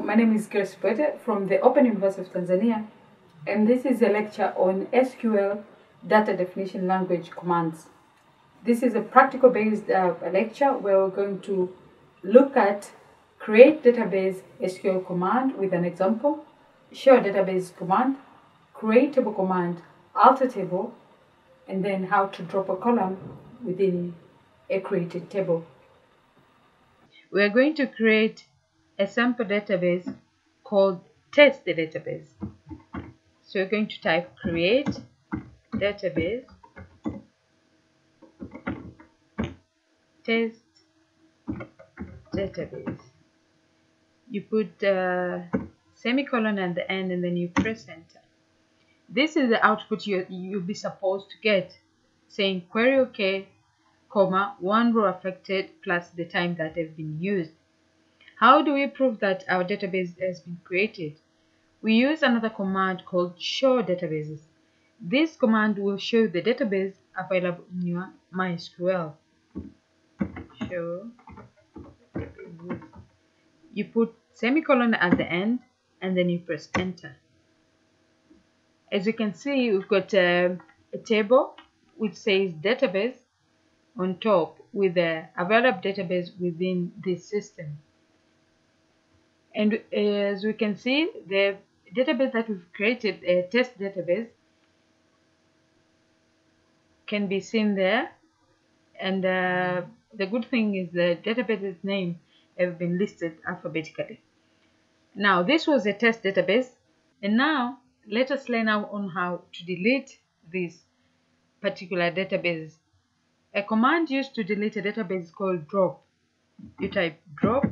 my name is Grace Pwete from the Open University of Tanzania, and this is a lecture on SQL Data Definition Language Commands. This is a practical-based lecture where we're going to look at create database SQL command with an example, show database command, create table command, alter table, and then how to drop a column within a created table. We are going to create a sample database called test database. So we're going to type create database test database. You put semicolon at the end and then you press enter. This is the output you'll be supposed to get, saying query OK, comma, one row affected plus the time that has been used. How do we prove that our database has been created? We use another command called show databases. This command will show the database available in your MySQL. Show databases. You put semicolon at the end and then you press enter. As you can see, we've got a table which says database on top with the available database within this system. And as we can see, the database that we've created, a test database, can be seen there. And the good thing is the database's name have been listed alphabetically. Now, this was a test database, and now let us learn on how to delete this particular database. A command used to delete a database is called drop. You type drop,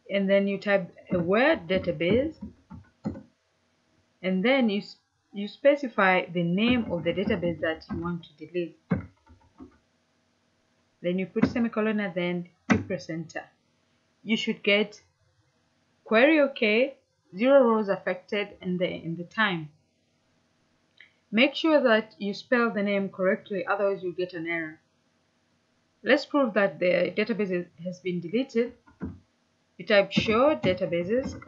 and then you type a word database, and then you specify the name of the database that you want to delete. Then you put semicolon at the end, you press enter. You should get query OK, 0 rows affected, and the time. Make sure that you spell the name correctly, otherwise you'll get an error. Let's prove that the database has been deleted. You type show databases,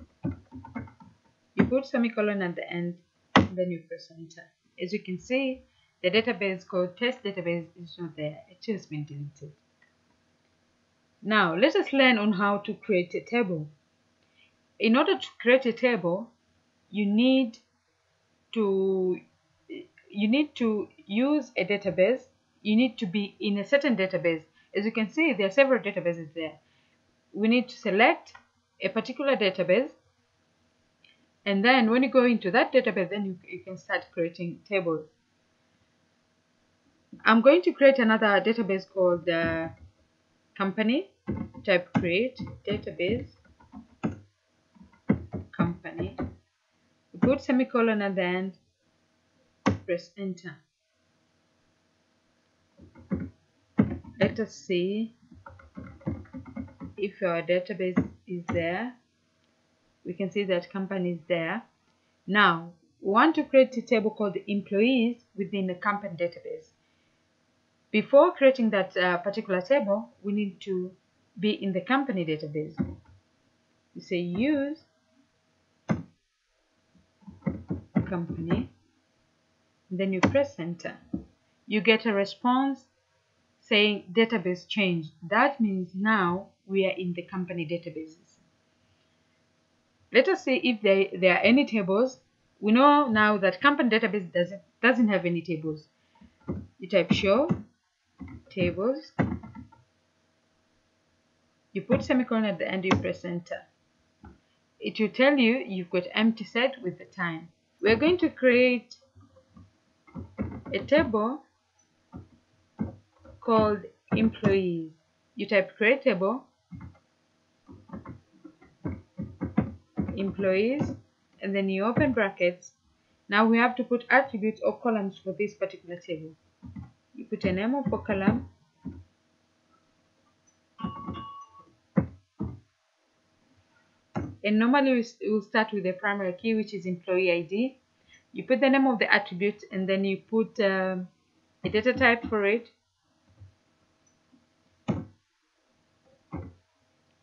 you put semicolon at the end, and then you press enter. As you can see, the database called test database is not there, it has been deleted. Now let us learn on how to create a table. In order to create a table, you need to use a database. You need to be in a certain database. As you can see, there are several databases there. We need to select a particular database, and then when you go into that database, then you can start creating tables. I'm going to create another database called company. Type create database company, put semicolon at the end, press enter. Let us see if our database is there. We can see that company is there. Now we want to create a table called employees within the company database. Before creating that particular table, we need to be in the company database. You say use company, then you press enter. You get a response saying database changed. That means now we are in the company databases. Let us see if there are any tables. We know now that company database doesn't have any tables. You type show tables, you put semicolon at the end, you press enter. It will tell you you've got empty set with the time. We're going to create a table called employees. You type create table, employees, and then you open brackets. Now we have to put attributes or columns for this particular table. You put a name of a column, and normally we'll start with the primary key, which is employee ID. You put the name of the attribute, and then you put a data type for it.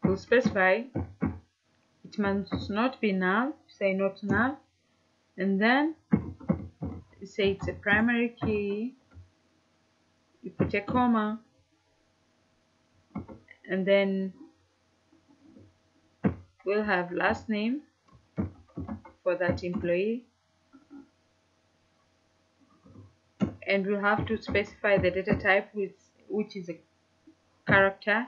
We'll specify It must not be null. Say not null, and then you say it's a primary key. You put a comma, and then we'll have last name for that employee, and we'll have to specify the data type, which is a character.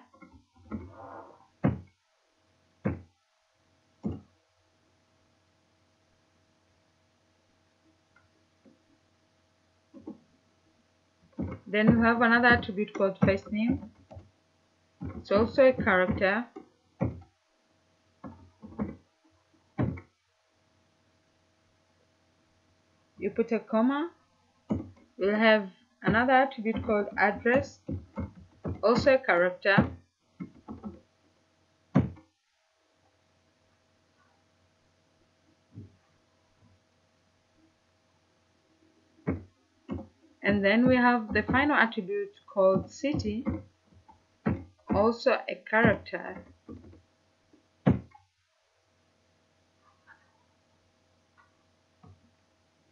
Then we have another attribute called first name. It's also a character. You put a comma. We'll have another attribute called address, also a character. And then we have the final attribute called city, also a character.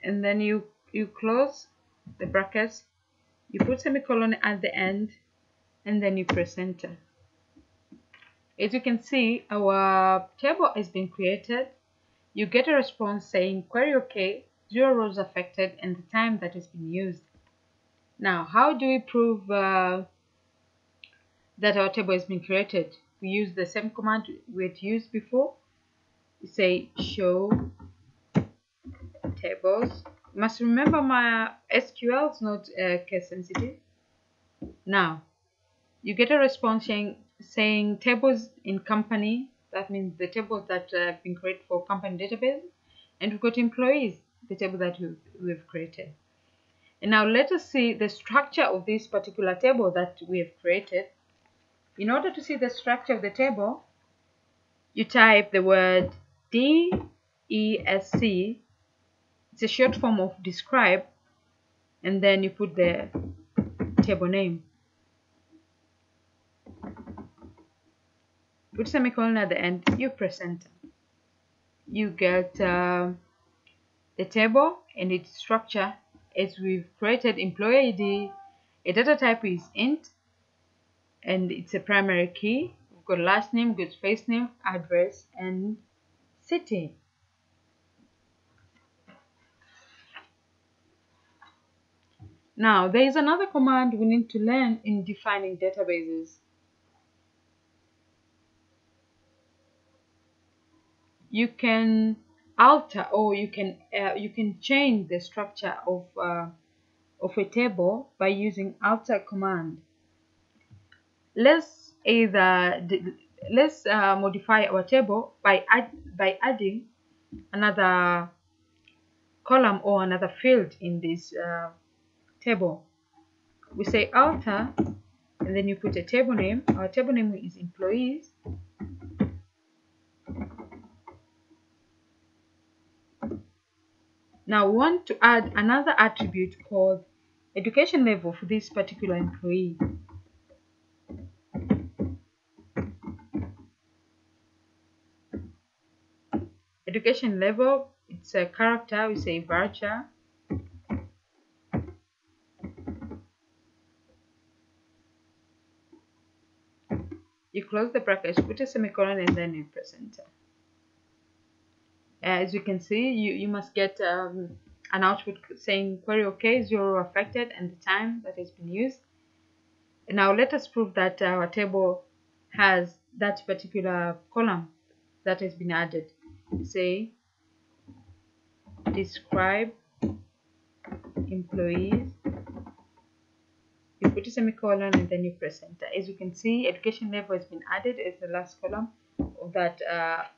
And then you close the brackets, you put semicolon at the end, and then you press enter. As you can see, our table has been created. You get a response saying query OK, 0 rows affected, and the time that has been used. Now, how do we prove that our table has been created? We use the same command we had used before. We say show tables. You must remember my SQL is not case sensitive. Now, you get a response saying tables in company. That means the tables that have been created for company database. And we've got employees, the table that we've created. And now let us see the structure of this particular table that we have created. In order to see the structure of the table, you type the word DESC. It's a short form of describe, and then you put the table name. Put semicolon at the end, you press enter. You get the table and its structure as we've created employee ID. A data type is int, and it's a primary key. We've got last name, we've got first name, address, and city. Now, there is another command we need to learn in defining databases. You can alter, or you can change the structure of a table by using alter command. Let's modify our table by adding another column or another field in this table. We say alter, and then you put a table name. Our table name is employees. Now we want to add another attribute called education level for this particular employee. Education level, it's a character. We say varchar. You close the brackets, put a semicolon, and then you press enter. As you can see, you must get an output saying query OK, 0 affected, and the time that has been used. And now let us prove that our table has that particular column that has been added. Say describe employees. You put a semicolon and then you press enter. As you can see, education level has been added as the last column of that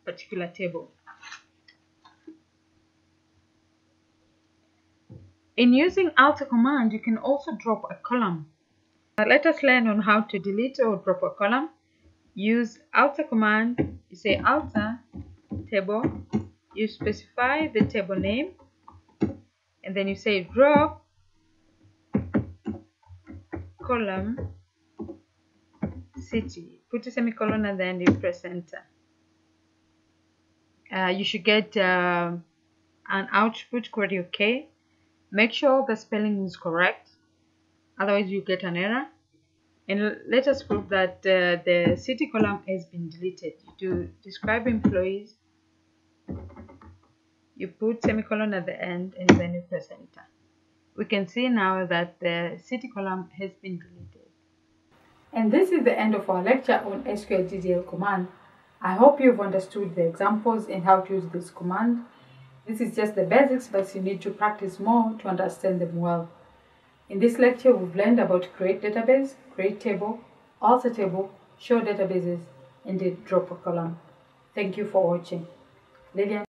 particular table. In using alter command, you can also drop a column. Let us learn on how to delete or drop a column. Use alter command. You say alter table. You specify the table name, and then you say drop column city. Put a semicolon and then you press enter. you should get an output query OK. Make sure the spelling is correct, otherwise you get an error. And let us prove that the city column has been deleted. To describe employees, you put semicolon at the end and then you press enter. We can see now that the city column has been deleted. And this is the end of our lecture on SQL DDL command. I hope you've understood the examples and how to use this command. This is just the basics, but you need to practice more to understand them well. In this lecture, we've learned about create database, create table, alter table, show databases, and the drop a column. Thank you for watching. Lilian